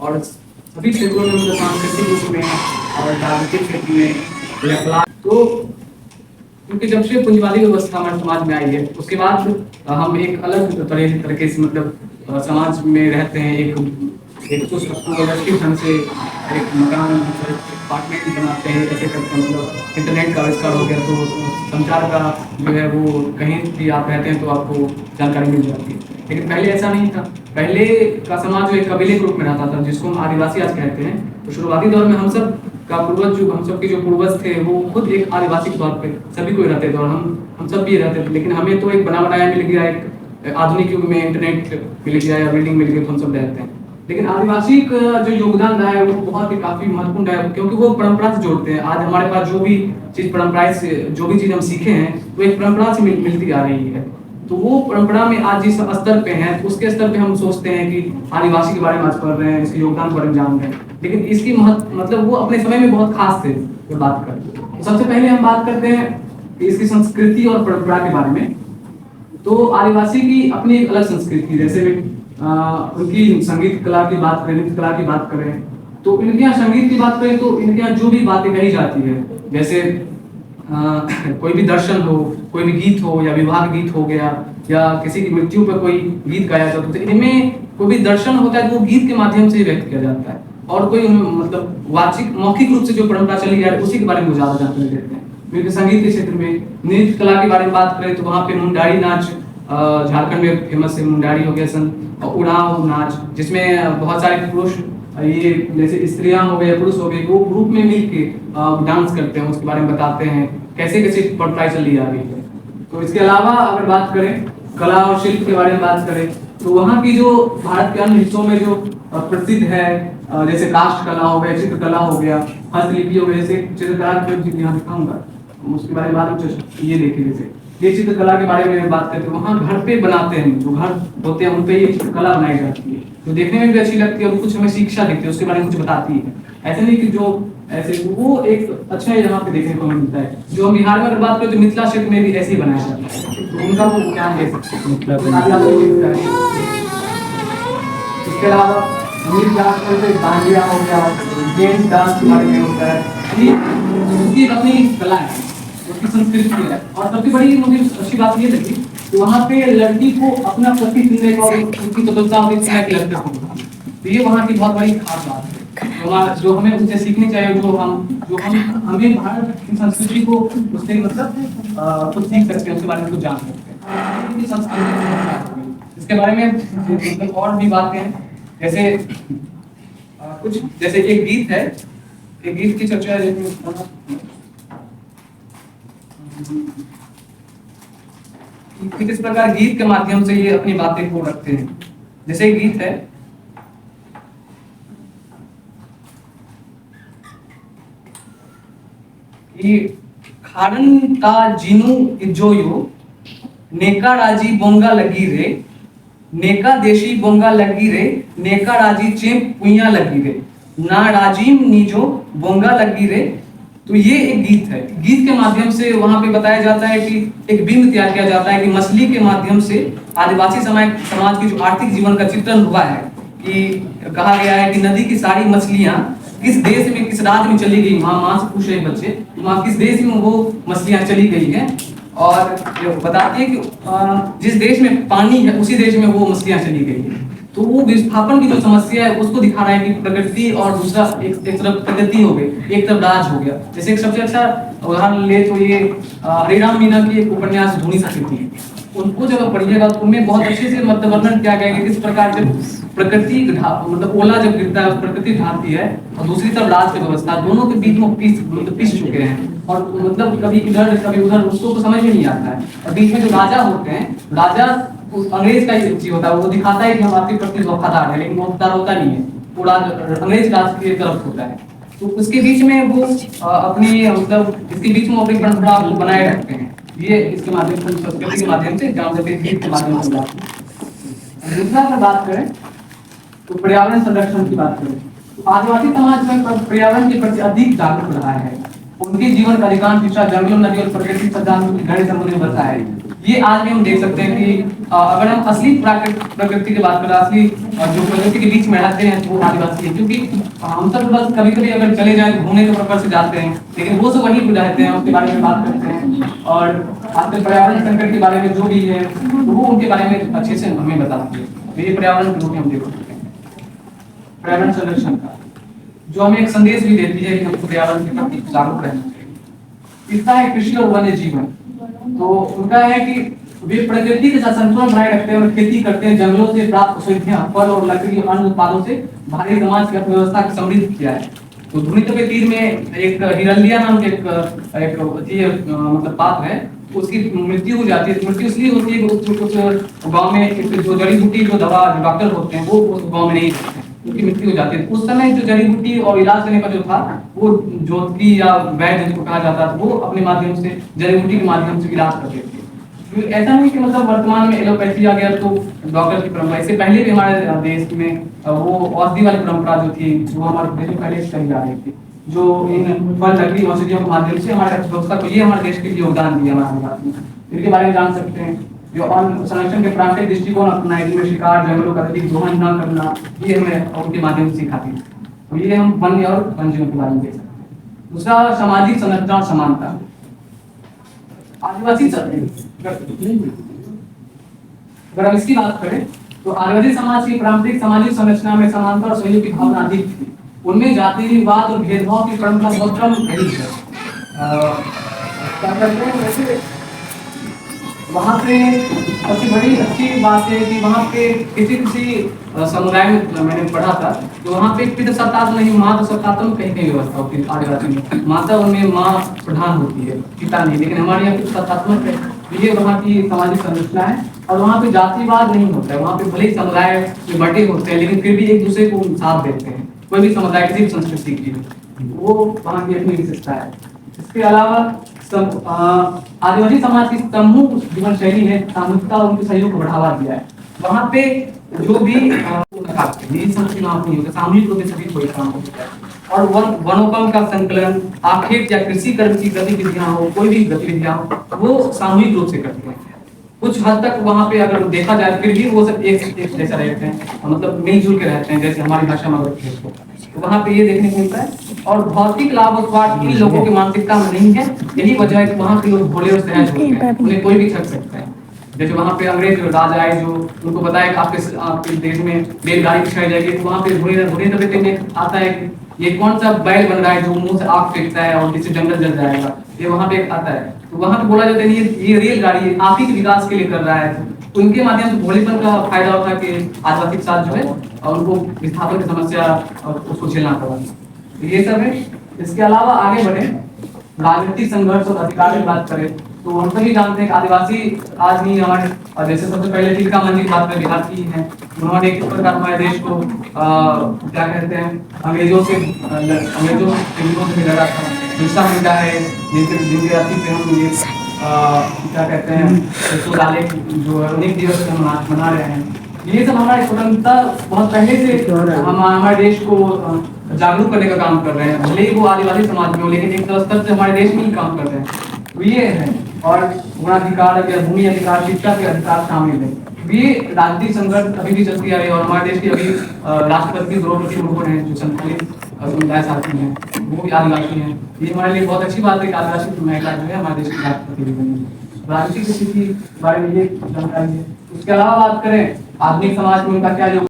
और सभी क्षेत्रों में मतलब सांस्कृतिक रूप में और राजनीतिक क्षेत्र में तो क्योंकि जब से पूंजीवादी व्यवस्था हमारे समाज में आई है उसके बाद हम एक अलग तरीके से मतलब समाज में रहते हैं, एक व्यवस्थित ढंग से एक मकान अपार्टमेंट बनाते हैं, ऐसे करते हैं। मतलब इंटरनेट का आविष्कार हो गया तो संचार का जो है वो कहीं भी आप रहते हैं तो आपको जानकारी मिल जाती है। लेकिन पहले ऐसा नहीं था। पहले का समाज जो एक कबीले के रूप में रहता था जिसको हम आदिवासी आज कहते हैं। तो शुरुआती दौर में हम सब का पूर्वज जो हम सब के जो पूर्वज थे वो खुद एक आदिवासी के तौर पे सभी को रहते थे और हम सब भी रहते थे। लेकिन हमें तो एक बना बनाया मिल गया, एक आधुनिक युग में इंटरनेट मिल गया या बिल्डिंग मिल गई तो हम सब रहते हैं। लेकिन आदिवासी का जो योगदान रहा है वो बहुत ही काफी महत्वपूर्ण है क्योंकि वो परंपरा से जोड़ते हैं। आज हमारे पास जो भी चीज परंपरा से जो भी चीज हम सीखे हैं वो एक परंपरा से मिलती आ रही है। तो वो परंपरा में आज जिस स्तर पे हैं तो उसके स्तर पे हम सोचते हैं कि आदिवासी के बारे में आज पढ़ रहे हैं, इसके योगदान के बारे में जान रहे हैं। लेकिन इसकी मतलब वो अपने समय में बहुत खास थे जो बात करते। तो सबसे पहले हम बात करते हैं कि इसकी संस्कृति और परंपरा के बारे में। तो आदिवासी की अपनी एक अलग संस्कृति, जैसे उनकी संगीत कला की बात करें, नृत्य कला की बात करें तो इनके यहाँ संगीत की बात करें तो इनके यहाँ जो भी बातें कही जाती है, जैसे कोई भी दर्शन हो, कोई भी गीत हो या विवाह गीत हो गया या किसी की मृत्यु पर कोई गीत गाया जाता है तो इनमें कोई भी दर्शन होता है तो वो गीत के माध्यम से व्यक्त किया जाता है। और कोई मतलब वाचिक मौखिक रूप से जो परंपरा चली है उसी के बारे में ज्यादा जानकारी देते हैं। क्योंकि संगीत के क्षेत्र में नृत्य कला के बारे में बात करें तो वहाँ पे मुंडारी नाच झारखंड में फेमस है। मुंडारी हो गया और उड़ाव नाच जिसमें बहुत सारे पुरुष ये जैसे स्त्रियां हो गए पुरुष हो गए वो ग्रुप में मिलके डांस करते हैं, उसके बारे में बताते हैं कैसे कैसे परंपराएं चली आ रही है। तो इसके अलावा अगर बात करें कला और शिल्प के बारे में बात करें तो वहाँ की जो भारत के अन्य हिस्सों में जो प्रसिद्ध है जैसे काष्ठ कला हो गया, चित्रकला हो गया, हस्तलिपि हो गया। जैसे चित्रकला यहाँ दिखाऊंगा उसके बारे में बात ये देखिए, जैसे ये चित्रकला के बारे में बात करते हैं वहाँ घर पे बनाते हैं, जो घर होते हैं उन पे ये चित्रकला बनाई जाती है जो देखने में भी अच्छी लगती है और कुछ हमें शिक्षा देती है, उसके बारे में कुछ बताती है। ऐसे नहीं कि जो ऐसे वो एक अच्छा यहाँ पे देखने को मिलता है। जो हम बिहार में अगर बात करें तो मिथिला क्षेत्र में भी ऐसे ही बनाया जाता है तो उनका वो ज्ञान दे सकते हैं। इसके अलावा डांडिया हो गया, जेंट्स डांस के बारे में होता है, उसकी अपनी कला है, उसकी संस्कृति है। और सबसे बड़ी मुझे अच्छी बात ये लगी कि वहाँ पे लड़की को अपना पति चुनने का और उनकी स्वतंत्रता होती है कि लड़के को, तो ये वहाँ की बहुत बड़ी खास बात है जो हमें उनसे सीखनी चाहिए। जो हमें भारत की संस्कृति को उससे मतलब कुछ सीख सकते हैं, उसके बारे में कुछ जान सकते हैं। इसके बारे में और भी बातें हैं, जैसे कुछ जैसे एक गीत है, एक गीत की चर्चा है कि किस प्रकार गीत के माध्यम से ये अपनी बातें को रखते हैं। जैसे एक गीत है कि खारन ता जीनू इजोयो नेका राजी बोंगा लगी रे, नेका देशी बोंगा लगी रे, नेका राजी चेप पुइया लगी रे, ना राजीम नीजो बोंगा लगी रे। तो ये एक गीत है। गीत के माध्यम से वहां पे बताया जाता है कि एक बिंब तैयार किया जाता है कि मछली के माध्यम से आदिवासी समाज की जो आर्थिक जीवन का चित्रण हुआ है कि कहा गया है कि नदी की सारी मछलियां किस देश में किस राज्य में चली गई, माँ से पूछ रहे बच्चे वहाँ किस देश में वो मछलियां चली गई हैं और बताती है कि जिस देश में पानी है उसी देश में वो मछलियां चली गई है। तो वो विस्थापन की जो समस्या है उसको दिखा रहा है कि प्रकृति और दूसरा एक तरफ प्रकृति हो गई, एक तरफ राज हो गया। जैसे एक सबसे अच्छा उदाहरण ले तो ये हरिराम मीना की एक उपन्यास धूनी सकृति है, उनको जब आप पढ़िएगा तो उनमें बहुत अच्छे से मतलब वर्णन किया गया है कि किस प्रकार जब प्रकृति मतलब ओला जब गिरता है प्रकृति ढाती है और दूसरी तरफ राज की व्यवस्था, दोनों के बीच में पिस चुके हैं और मतलब कभी इधर कभी उधर उसको तो समझ में नहीं आता है। और बीच में जो राजा होते हैं, राजा अंग्रेज का ही चीज होता है, वो दिखाता है कि हम आपके प्रति वफादार है लेकिन वो वफादार होता नहीं है, पूरा अंग्रेज राज की तरफ होता है। तो उसके बीच में वो अपनी मतलब इसके बीच में अपनी परंपरा बनाए रखते हैं। ये इसके माध्यम से संस्कृति के माध्यम से गीत के माध्यम से दूसरा अगर बात करें तो पर्यावरण संरक्षण की बात करें तो आदिवासी समाज में पर्यावरण के प्रति अधिक जागरूक रहा है। उनके जीवन का अधिकांश हिस्सा जंगलों, नदी और प्रकृति संसाधनों के गहरे संबंध में बसा है। ये आज भी हम देख सकते हैं कि अगर हम असली प्रकृति की बात करें, असली जो प्रकृति के बीच में रहते हैं वो आदिवासी है। क्योंकि हम सब बस कभी कभी अगर चले जाए घूमने के पर्पज से जाते हैं, लेकिन वो सब वहीं रहते हैं, उसके बारे में बात करते हैं और आजकल पर्यावरण संकट के बारे में जो भी है तो वो उनके बारे में अच्छे से हमें बताती है। तो ये पर्यावरण के रूप में हम देख सकते हैं पर्यावरण संरक्षण का, जो हमें एक संदेश भी देती है कि हमको पर्यावरण के प्रति जागरूक रहना चाहिए। तीसरा है कृषि और वन्य जीवन। तो उनका है कि वे प्रकृति के साथ संतुलन बनाए रखते हैं और खेती करते हैं। जंगलों से प्राप्त औषधियां, फल और लकड़ी और अन्य उत्पादों से भारतीय समाज की अर्थव्यवस्था को समृद्ध किया है। तो धुनी के तीर में एक हिरलिया नाम के एक मतलब पात्र है, उसकी मृत्यु हो जाती है। मृत्यु इसलिए होती है कि कुछ गांव में जो जड़ी बूटी जो दवा जो डॉक्टर होते हैं वो उस गांव में नहीं होते हैं, उनकी मृत्यु हो जाती है। उस समय जो जड़ी बूटी और इलाज करने का जो था वो ज्योतिषी या वैद्य जिनको कहा जाता था, वो अपने माध्यम से जड़ी बूटी के माध्यम से इलाज करते थे। ऐसा नहीं कि मतलब वर्तमान में एलोपैथी आ गया तो डॉक्टर की परंपरा, इससे पहले भी हमारे देश में वो औषधि वाली परंपरा जो थी वो हमारे देश में पहले से चली आ रही थी, जो इन फल लकड़ी औषधियों के माध्यम से हमारे अर्थव्यवस्था को ये हमारे देश के लिए योगदान दिया हमारे भारत में। इनके बारे में जान सकते हैं। जो वन संरक्षण के प्राकृतिक दृष्टिकोण अपनाए, जिनमें शिकार, जंगलों का अधिक दोहन न करना, ये हमें उनके माध्यम से सिखाती है। तो ये हम वन्य और वन्यजीवों के बारे में देख सकते हैं। दूसरा सामाजिक संरचना और समानता। आदिवासी अगर हम इसकी बात करें तो आदिवासी समाज की पारंपरिक सामाजिक संरचना में समानता और सहयोग की भावना अधिक थी। उनमें जातिवाद और भेदभाव की परंपरा बहुत कम नहीं है। क्या करते हैं वैसे वहाँ पे सबसे बड़ी अच्छी बात है कि वहाँ पे किसी समुदाय में मैंने पढ़ा था तो वहाँ पे पितृ सत्तात्मक नहीं माता सत्तात्मक कहीं कहीं व्यवस्था होती है। आदिवासी में माता उनमें माँ प्रधान होती है, पिता नहीं, लेकिन हमारे यहाँ पितृ सत्तात्मक है। ये वहाँ की सामाजिक संरचना है और वहाँ पे जातिवाद नहीं होता है। वहाँ पे भले ही समुदाय में बटे होते हैं लेकिन फिर भी एक दूसरे को साथ देते हैं। कोई भी समुदाय किसी भी संस्कृति की वो वहाँ की अपनी विशेषता है। इसके अलावा आदिवासी समाज की समूह जीवन शैली ने सामूहिकता और उनके सहयोग को बढ़ावा दिया है। वहाँ पे जो भी सामूहिक रूप से सभी कोई काम होता है और वनोपम का संकलन, आखेट या कृषि कर्म की गतिविधियां हो, कोई भी गतिविधियां हो, वो सामूहिक रूप से करते हैं। कुछ हद तक वहाँ पे अगर देखा जाए फिर भी वो सब एक जैसा रहते हैं, मतलब मिलजुल के रहते हैं, जैसे हमारी भाषा में तो वहाँ पे ये देखने को मिलता है। और भौतिक लाभ और स्वार्थ इन लोगों की मानसिकता में नहीं है। यही वजह है कि वहाँ के लोग भोले और सहज होते हैं, उन्हें कोई भी ठग सकता है। जैसे वहाँ पे अंग्रेज राजा आए जो उनको बताया कि आपके देश में बैलगाड़ी बिछाई जाएगी, तो वहाँ पे धुने तबेते में आता है कि ये कौन सा बैल बन रहा है जो मुंह से आग फेंकता है और जिससे जंगल जल जाएगा, ये वहाँ पे आता है। तो वहाँ पे बोला जाता है ये रेल गाड़ी है, आप ही के विकास के लिए कर रहा है। तो उनके माध्यम से भोलेपन का फायदा होता है कि आदिवासी के साथ जो है और उनको विस्थापन की समस्या और उसको झेलना पड़ा। तो ये सब है। इसके अलावा आगे बढ़े राजनीतिक संघर्ष और अधिकार की बात करें तो हम सभी जानते हैं कि आदिवासी आज नहीं हमारे जैसे सबसे पहले तिलका मांझी की बात करें बिहार की है। उन्होंने किस प्रकार हमारे देश को क्या कहते हैं अंग्रेजों से विरोध में लड़ा था। बिरसा मुंडा है जिनके अस्तित्व पे हम ये क्या कहते हैं जो अनेक दिवस हम मना रहे हैं। ये सब हमारी स्वतंत्रता बहुत पहले से हम हमारे देश को जागरूक करने का काम कर रहे हैं। भले ही वो आदिवासी समाज में हो लेकिन एक स्तर से हमारे देश में ही काम कर रहे हैं। तो ये है। और गुणाधिकार या भूमि अधिकार, शिक्षा के अधिकार शामिल है। ये राजनीतिक संघर्ष अभी भी चलती आ रही है और हमारे देश के अभी राष्ट्रपति द्रौपदी मुर्मू हैं जो संतुलित समुदाय साथी हैं, वो भी आदिवासी हैं। ये हमारे लिए बहुत अच्छी बात है कि आदिवासी महिला जो है हमारे देश की राष्ट्रपति भी बनी है। राजनीतिक स्थिति के बारे में ये जानकारी है। उसके अलावा बात करें आधुनिक समाज में उनका क्या